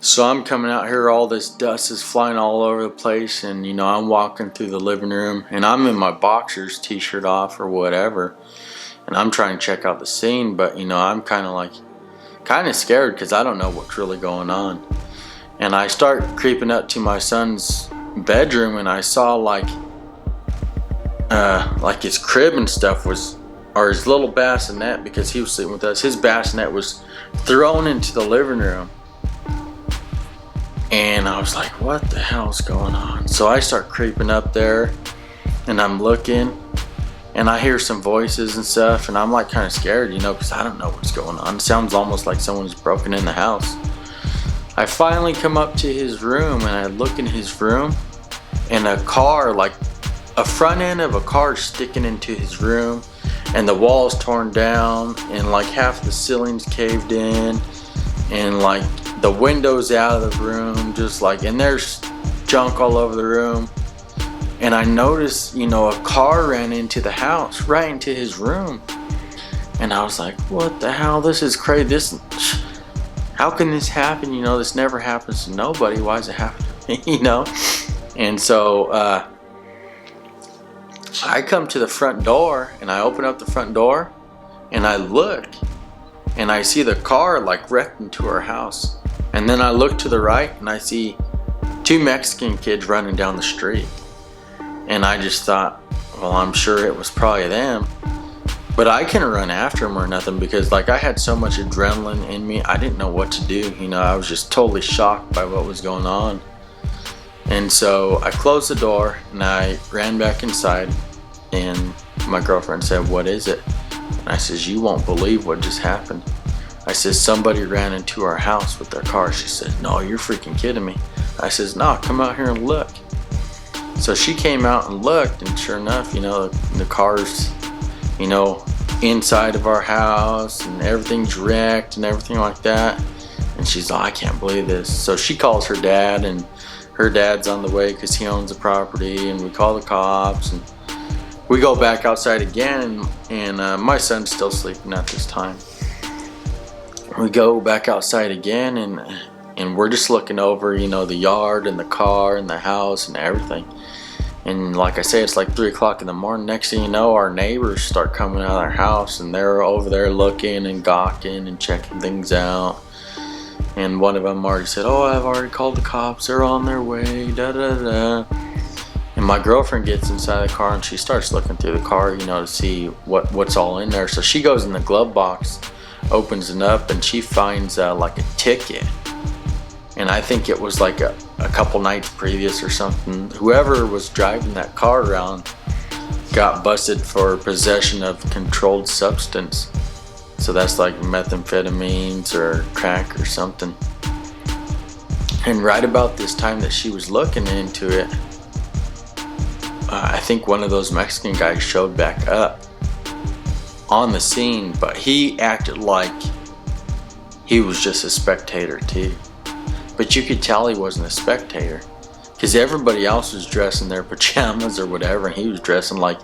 So I'm coming out here, all this dust is flying all over the place, and I'm walking through the living room, and I'm in my boxers, t-shirt off or whatever, and I'm trying to check out the scene, but I'm kind of scared because I don't know what's really going on. And I start creeping up to my son's bedroom, and I saw like his crib and stuff or his little bassinet, because he was sleeping with us. His bassinet was thrown into the living room. And I was like, what the hell's going on? So I start creeping up there, and I'm looking, and I hear some voices and stuff, and I'm like kind of scared, because I don't know what's going on. It sounds almost like someone's broken in the house. I finally come up to his room, and I look in his room, and a car, like a front end of a car, sticking into his room, and the walls torn down, and like half the ceiling's caved in, and like the windows out of the room, and there's junk all over the room. And I noticed, a car ran into the house, right into his room. And I was like, what the hell? This is crazy. How can this happen? This never happens to nobody. Why does it happen to me? And so I come to the front door, and I open up the front door, and I look, and I see the car like wrecked into our house. And then I look to the right, and I see two Mexican kids running down the street. And I just thought, well, I'm sure it was probably them. But I couldn't run after them or nothing, because like I had so much adrenaline in me, I didn't know what to do. I was just totally shocked by what was going on. And so I closed the door, and I ran back inside, and my girlfriend said, what is it? And I says, you won't believe what just happened. I says, somebody ran into our house with their car. She said, no, you're freaking kidding me. I says, no, come out here and look. So she came out and looked, and sure enough, the car's, inside of our house, and everything's wrecked and everything like that. And she's like, I can't believe this. So she calls her dad, and her dad's on the way because he owns the property, and we call the cops, and we go back outside again, and my son's still sleeping at this time. We go back outside again, and we're just looking over, the yard and the car and the house and everything. And like I say, it's like 3 o'clock in the morning. Next thing you know, our neighbors start coming out of their house, and they're over there looking and gawking and checking things out. And one of them already said, oh, I've already called the cops. They're on their way, da da da. And my girlfriend gets inside the car, and she starts looking through the car, to see what's all in there. So she goes in the glove box, opens it up, and she finds like a ticket. And I think it was like a couple nights previous or something. Whoever was driving that car around got busted for possession of controlled substance. So that's like methamphetamines or crack or something. And right about this time that she was looking into it, I think one of those Mexican guys showed back up on the scene, but he acted like he was just a spectator too. But you could tell he wasn't a spectator, because everybody else was dressed in their pajamas or whatever, and he was dressing like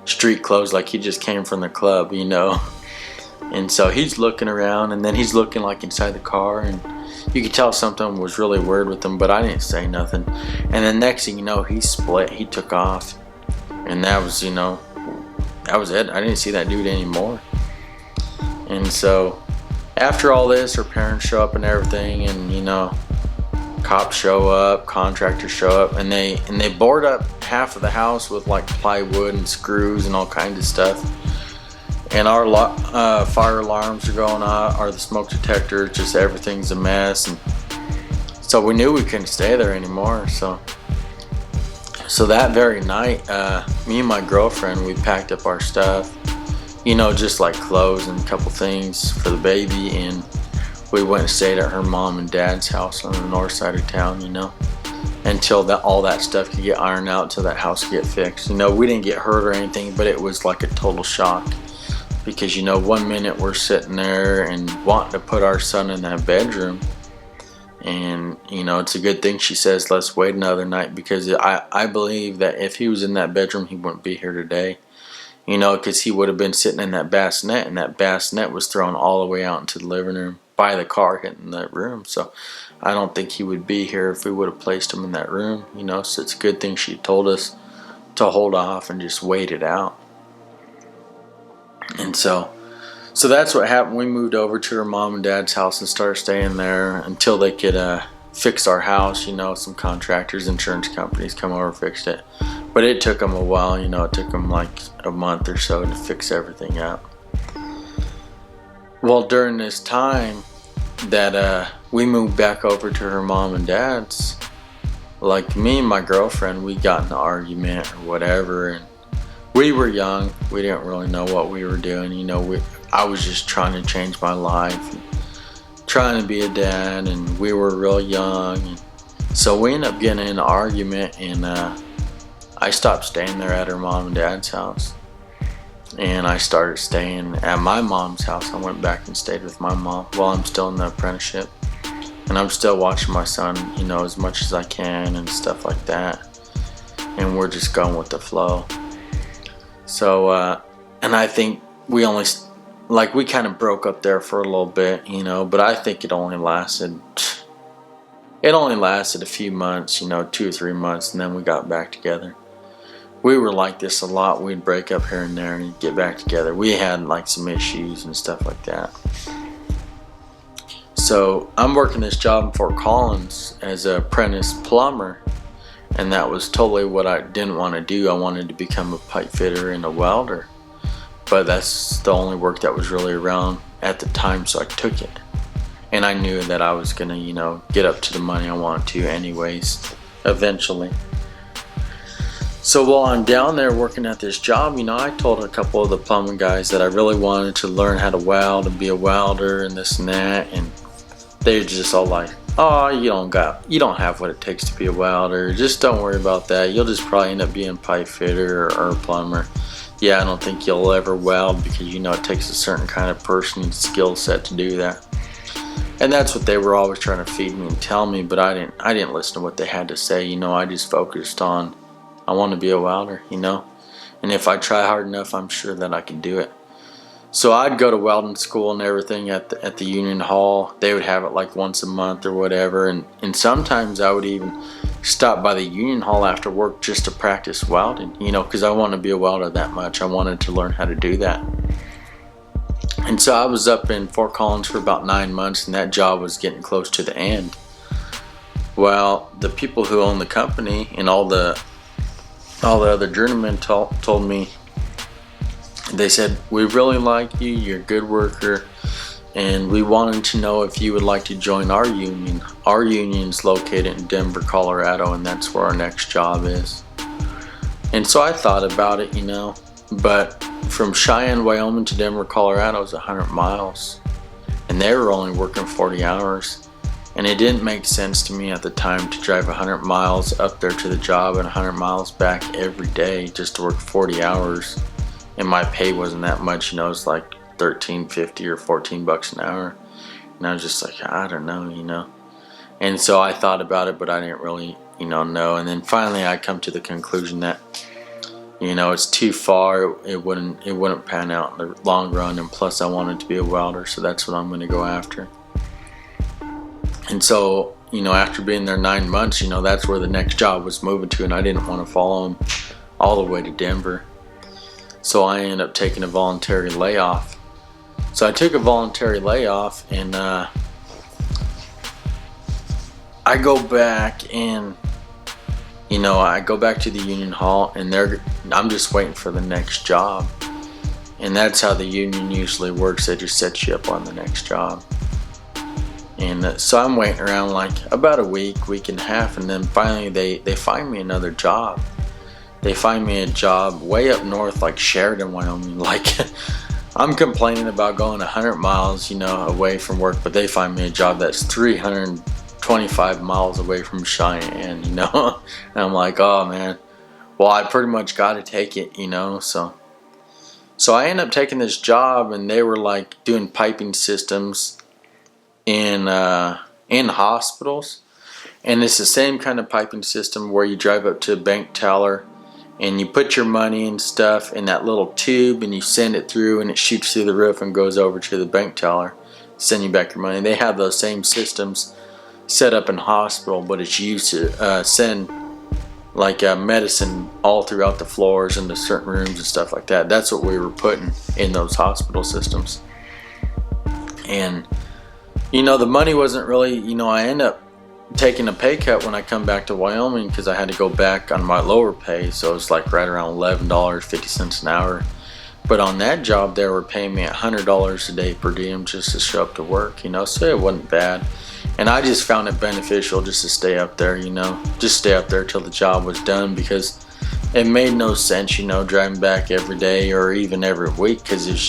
street clothes, like he just came from the club, And so he's looking around, and then he's looking like inside the car, and you could tell something was really weird with him, but I didn't say nothing. And then next thing you know, he split, he took off, and that was it. I didn't see that dude anymore. And so after all this, her parents show up and everything, and cops show up, contractors show up, and they board up half of the house with like plywood and screws and all kinds of stuff. And our fire alarms are going off, or the smoke detector, just everything's a mess. And so we knew we couldn't stay there anymore. So that very night, me and my girlfriend, we packed up our stuff, just like clothes and a couple things for the baby, and we went and stayed at her mom and dad's house on the north side of town, until all that stuff could get ironed out, till that house could get fixed. We didn't get hurt or anything, but it was like a total shock, because 1 minute we're sitting there and wanting to put our son in that bedroom, and it's a good thing she says let's wait another night, because I believe that if he was in that bedroom, he wouldn't be here today. Because he would have been sitting in that bassinet, and that bassinet was thrown all the way out into the living room by the car hitting that room. So I don't think he would be here if we would have placed him in that room, you know. So it's a good thing she told us to hold off and just wait it out. And so that's what happened. We moved over to her mom and dad's house and started staying there until they could fix our house. You know, some contractors, insurance companies come over and fixed it. But it took them a while, you know. It took them like a month or so to fix everything up. Well, during this time that we moved back over to her mom and dad's, like me and my girlfriend, we got in an argument or whatever, and we were young. We didn't really know what we were doing, you know. I was just trying to change my life, and trying to be a dad, and we were real young. And so we ended up getting in an argument, and I stopped staying there at her mom and dad's house, and I started staying at my mom's house. I went back and stayed with my mom while I'm still in the apprenticeship, and I'm still watching my son, you know, as much as I can and stuff like that, and we're just going with the flow. So and I think we only, like, we kind of broke up there for a little bit, you know, but I think it only lasted a few months, you know, 2 or 3 months, and then we got back together. We were like this a lot. We'd break up here and there and get back together. We had like some issues and stuff like that. So I'm working this job in Fort Collins as an apprentice plumber, and that was totally what I didn't want to do. I wanted to become a pipe fitter and a welder, but that's the only work that was really around at the time, so I took it. And I knew that I was gonna, you know, get up to the money I wanted to anyways, eventually. So while I'm down there working at this job, you know, I told a couple of the plumbing guys that I really wanted to learn how to weld and be a welder and this and that, and they're just all like, "Oh, you don't have what it takes to be a welder. Just don't worry about that. You'll just probably end up being a pipe fitter or a plumber. Yeah, I don't think you'll ever weld because, you know, it takes a certain kind of person and skill set to do that." And that's what they were always trying to feed me and tell me, but I didn't listen to what they had to say. You know, I just focused on, I want to be a welder, you know, and if I try hard enough, I'm sure that I can do it. So I'd go to welding school and everything at the union hall. They would have it like once a month or whatever, and sometimes I would even stop by the union hall after work just to practice welding, you know, because I wanted to be a welder that much. I wanted to learn how to do that. And so I was up in Fort Collins for about 9 months, and that job was getting close to the end. Well, the people who own the company and all the other journeymen told me, they said, "We really like you, you're a good worker, and we wanted to know if you would like to join our union. Our union's located in Denver, Colorado, and that's where our next job is." And so I thought about it, you know, but from Cheyenne, Wyoming to Denver, Colorado is 100 miles, and they were only working 40 hours. And it didn't make sense to me at the time to drive 100 miles up there to the job and 100 miles back every day just to work 40 hours. And my pay wasn't that much, you know, it was like $13.50 or $14 an hour. And I was just like, I don't know, you know. And so I thought about it, but I didn't really, you know. And then finally I come to the conclusion that, you know, it's too far. It wouldn't pan out in the long run. And plus I wanted to be a welder, so that's what I'm going to go after. And so, you know, after being there 9 months, you know, that's where the next job was moving to, and I didn't want to follow them all the way to Denver. So I ended up taking a voluntary layoff. So I took a voluntary layoff, and I go back and, you know, I go back to the union hall, and I'm just waiting for the next job. And that's how the union usually works. They just set you up on the next job. And so I'm waiting around like about a week and a half, and then finally they find me another job. They find me a job way up north, like Sheridan, Wyoming. Like, I'm complaining about going 100 miles, you know, away from work, but they find me a job that's 325 miles away from Cheyenne, you know. And I'm like, oh man, well, I pretty much got to take it, you know. So I end up taking this job, and they were like doing piping systems in hospitals, and it's the same kind of piping system where you drive up to a bank teller and you put your money and stuff in that little tube and you send it through, and it shoots through the roof and goes over to the bank teller, send you back your money. They have those same systems set up in hospital, but it's used to send like medicine all throughout the floors and the certain rooms and stuff like that. That's what we were putting in those hospital systems. And you know, the money wasn't really, you know, I ended up taking a pay cut when I come back to Wyoming because I had to go back on my lower pay, so it's like right around $11.50 an hour. But on that job they were paying me $100 a day per diem just to show up to work, you know, so it wasn't bad. And I just found it beneficial just to stay up there, you know, just stay up there till the job was done, because it made no sense, you know, driving back every day or even every week, because it's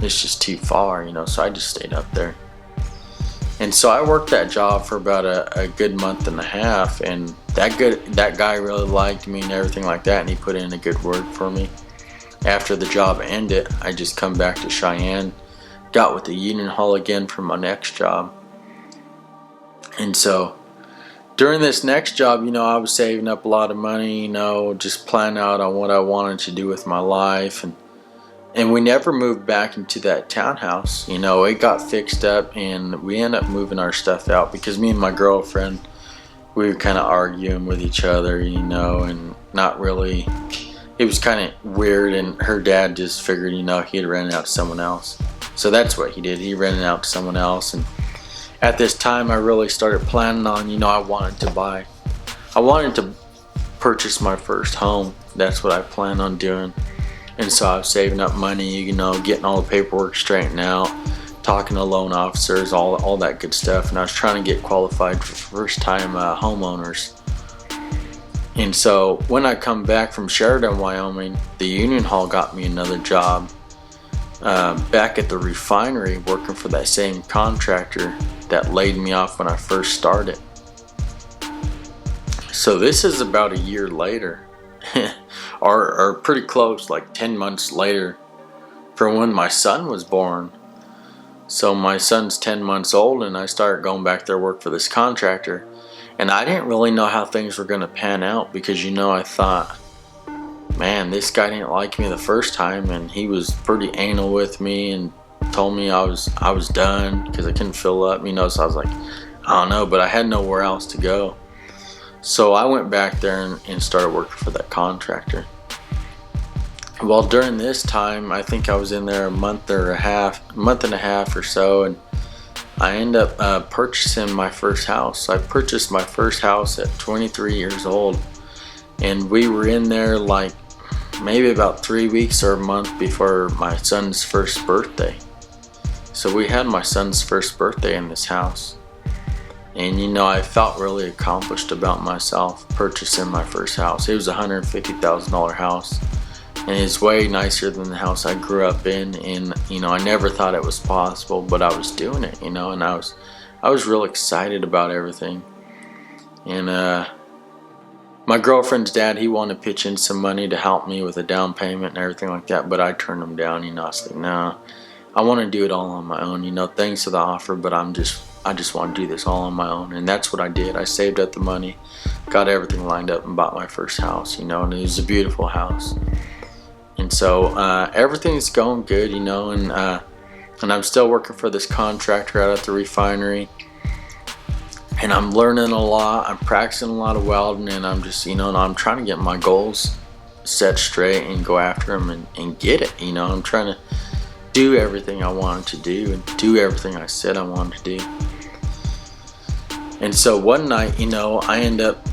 just too far, you know. So I just stayed up there. And so I worked that job for about a good month and a half, and that guy really liked me and everything like that, and he put in a good word for me. After the job ended, I just come back to Cheyenne, got with the union hall again for my next job. And so during this next job, you know, I was saving up a lot of money, you know, just planning out on what I wanted to do with my life. And we never moved back into that townhouse. You know, it got fixed up and we ended up moving our stuff out because me and my girlfriend, we were kind of arguing with each other, you know, and not really, it was kind of weird. And her dad just figured, you know, he'd rent it out to someone else. So that's what he did. He rented it out to someone else. And at this time, I really started planning on, you know, I wanted to purchase my first home. That's what I planned on doing. And so I was saving up money, you know, getting all the paperwork straightened out, talking to loan officers, all that good stuff. And I was trying to get qualified for first-time homeowners. And so when I come back from Sheridan, Wyoming, the union hall got me another job back at the refinery, working for that same contractor that laid me off when I first started. So this is about a year later, or pretty close, like 10 months later from when my son was born. So my son's 10 months old, and I started going back there to work for this contractor. And I didn't really know how things were going to pan out because, you know, I thought, man, this guy didn't like me the first time, and he was pretty anal with me and told me I was done because I couldn't fill up, you know. So I was like, I don't know, but I had nowhere else to go. So I went back there and started working for that contractor. Well, during this time, I think I was in there a month and a half or so, and I ended up purchasing my first house. I purchased my first house at 23 years old, and we were in there like maybe about 3 weeks or a month before my son's first birthday. So we had my son's first birthday in this house. And you know, I felt really accomplished about myself purchasing my first house. It was a $150,000 house, and it's way nicer than the house I grew up in. And you know, I never thought it was possible, but I was doing it, you know, and I was real excited about everything. And my girlfriend's dad, he wanted to pitch in some money to help me with a down payment and everything like that, but I turned him down. You know, I was like, no, I want to do it all on my own. You know, thanks for the offer, but I just want to do this all on my own. And that's what I did. I saved up the money, got everything lined up, and bought my first house, you know, and it was a beautiful house. And so everything's going good, you know, and I'm still working for this contractor out at the refinery. And I'm learning a lot, I'm practicing a lot of welding, and I'm just, you know, and I'm trying to get my goals set straight and go after them and get it, you know. I'm trying to do everything I wanted to do and do everything I said I wanted to do. And so one night, you know, I end up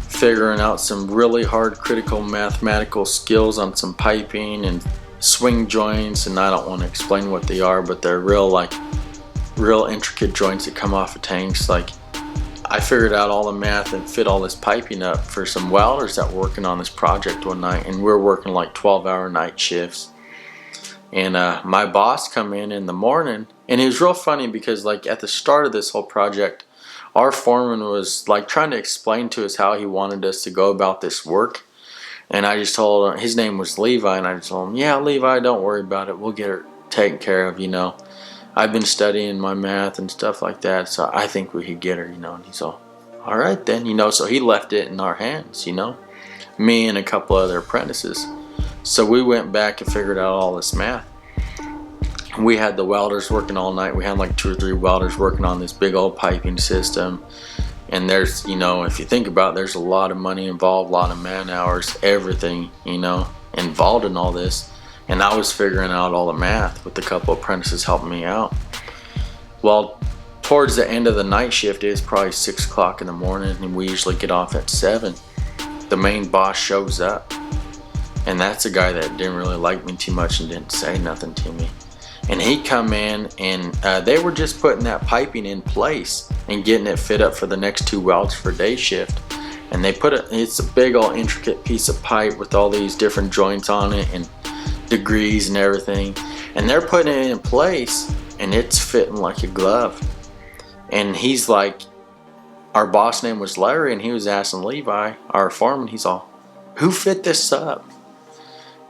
figuring out some really hard critical mathematical skills on some piping and swing joints, and I don't want to explain what they are, but they're real intricate joints that come off of tanks. Like, I figured out all the math and fit all this piping up for some welders that were working on this project one night, and we were working like 12-hour night shifts. And my boss come in the morning, and it was real funny because like at the start of this whole project, our foreman was like trying to explain to us how he wanted us to go about this work. And I just told him, his name was Levi, and I just told him, yeah, Levi, don't worry about it, we'll get her taken care of, you know. I've been studying my math and stuff like that, so I think we could get her, you know. And he's all right then, you know. So he left it in our hands, you know, me and a couple other apprentices. So we went back and figured out all this math. We had the welders working all night. We had like 2 or 3 welders working on this big old piping system. And there's, you know, if you think about it, there's a lot of money involved, a lot of man hours, everything, you know, involved in all this. And I was figuring out all the math with a couple apprentices helping me out. Well, towards the end of the night shift, it's probably 6 o'clock in the morning, and we usually get off at 7. The main boss shows up, and that's a guy that didn't really like me too much and didn't say nothing to me. And he come in, and they were just putting that piping in place and getting it fit up for the next 2 welds for day shift. And they put it, it's a big old intricate piece of pipe with all these different joints on it and degrees and everything. And they're putting it in place, and it's fitting like a glove. And he's like, our boss name was Larry, and he was asking Levi, our foreman, he's all, who fit this up?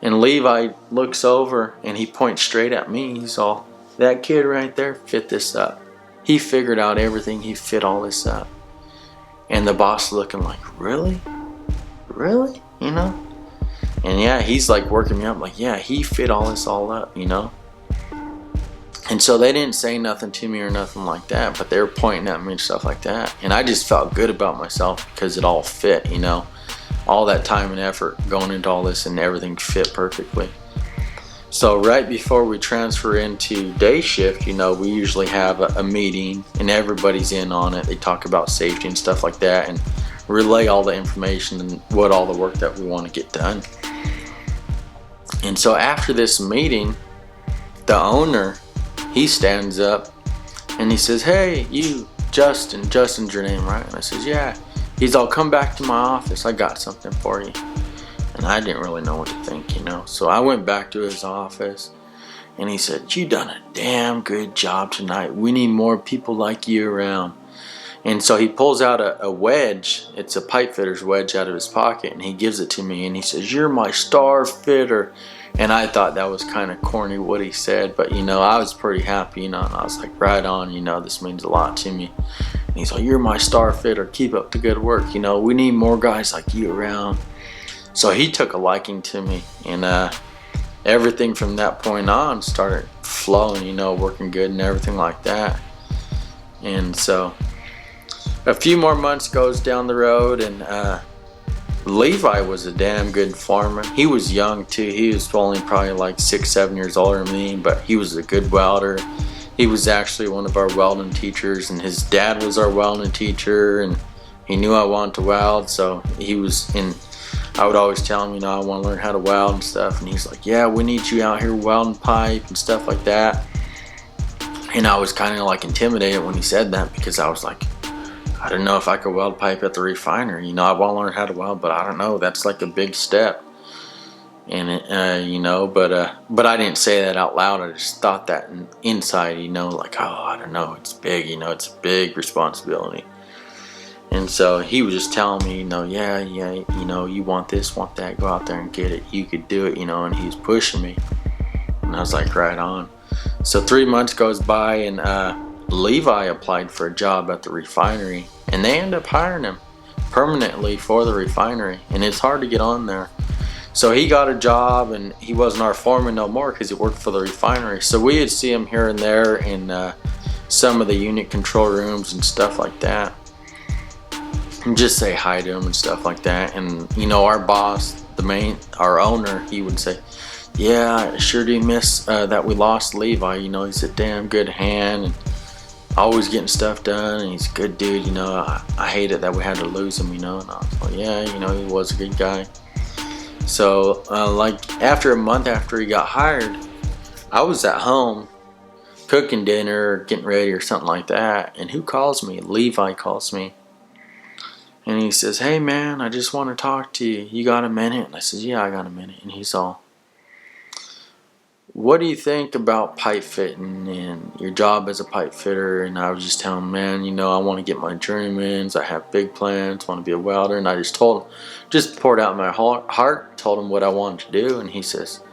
And Levi looks over and he points straight at me. He's all, that kid right there fit this up. He figured out everything. He fit all this up. And the boss looking like, really? Really? You know? And yeah, he's like working me up like, yeah, he fit all this all up, you know? And so they didn't say nothing to me or nothing like that, but they were pointing at me and stuff like that. And I just felt good about myself because it all fit, you know? All that time and effort going into all this, and everything fit perfectly. So right before we transfer into day shift, you know, we usually have a meeting and everybody's in on it. They talk about safety and stuff like that and relay all the information and what all the work that we want to get done. And so after this meeting, the owner, he stands up and he says, hey, you, Justin. Justin's your name, right? And I says, yeah. He's all, come back to my office. I got something for you. And I didn't really know what to think, you know. So I went back to his office and he said, you done a damn good job tonight. We need more people like you around. And so he pulls out a wedge. It's a pipe fitter's wedge out of his pocket, and he gives it to me and he says, you're my star fitter. And I thought that was kind of corny what he said, but you know, I was pretty happy, you know, and I was like, right on, you know, this means a lot to me. And he's like, you're my star fitter, keep up the good work, you know, we need more guys like you around. So he took a liking to me, and everything from that point on started flowing, you know, working good and everything like that. And so a few more months goes down the road, and Levi was a damn good foreman. He was young too. He was only probably like 6-7 years older than me, but he was a good welder. He was actually one of our welding teachers, and his dad was our welding teacher, and he knew I wanted to weld, so he was in. I would always tell him, you know, I want to learn how to weld and stuff, and he's like, yeah, we need you out here welding pipe and stuff like that. And I was kind of like intimidated when he said that, because I was like, I don't know if I could weld pipe at the refinery. You know, I want to learn how to weld, but I don't know. That's like a big step. And you know, but I didn't say that out loud. I just thought that inside, you know, like, oh, I don't know. It's big, you know, it's a big responsibility. And so he was just telling me, you know, yeah, you know, you want this, want that, go out there and get it. You could do it, you know, and he was pushing me. And I was like, right on. So 3 months goes by, and Levi applied for a job at the refinery, and they ended up hiring him permanently for the refinery, and it's hard to get on there. So he got a job, and he wasn't our foreman no more because he worked for the refinery. So we would see him here and there in some of the unit control rooms and stuff like that, and just say hi to him and stuff like that. And you know, our boss, our owner, he would say, yeah, I sure do miss that we lost Levi. You know, he's a damn good hand and always getting stuff done, and he's a good dude, you know. I hate it that we had to lose him, you know. And I was like, yeah, you know, he was a good guy. So like after a month after he got hired, I was at home cooking dinner, getting ready or something like that, and who calls me? Levi calls me, and he says, hey man, I just want to talk to you. You got a minute? And I says, yeah, I got a minute. And he's all, what do you think about pipe fitting and your job as a pipe fitter? And I was just telling him, man, you know, I want to get my journeyman's. I have big plans, want to be a welder. And I just poured out my heart, told him what I wanted to do. And he says,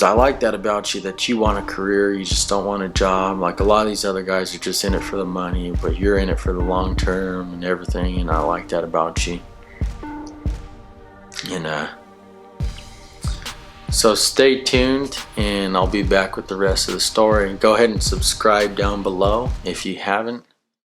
I like that about you, that you want a career, you just don't want a job. Like a lot of these other guys are just in it for the money, but you're in it for the long term and everything. And I like that about you. And So stay tuned and I'll be back with the rest of the story. Go ahead and subscribe down below if you haven't.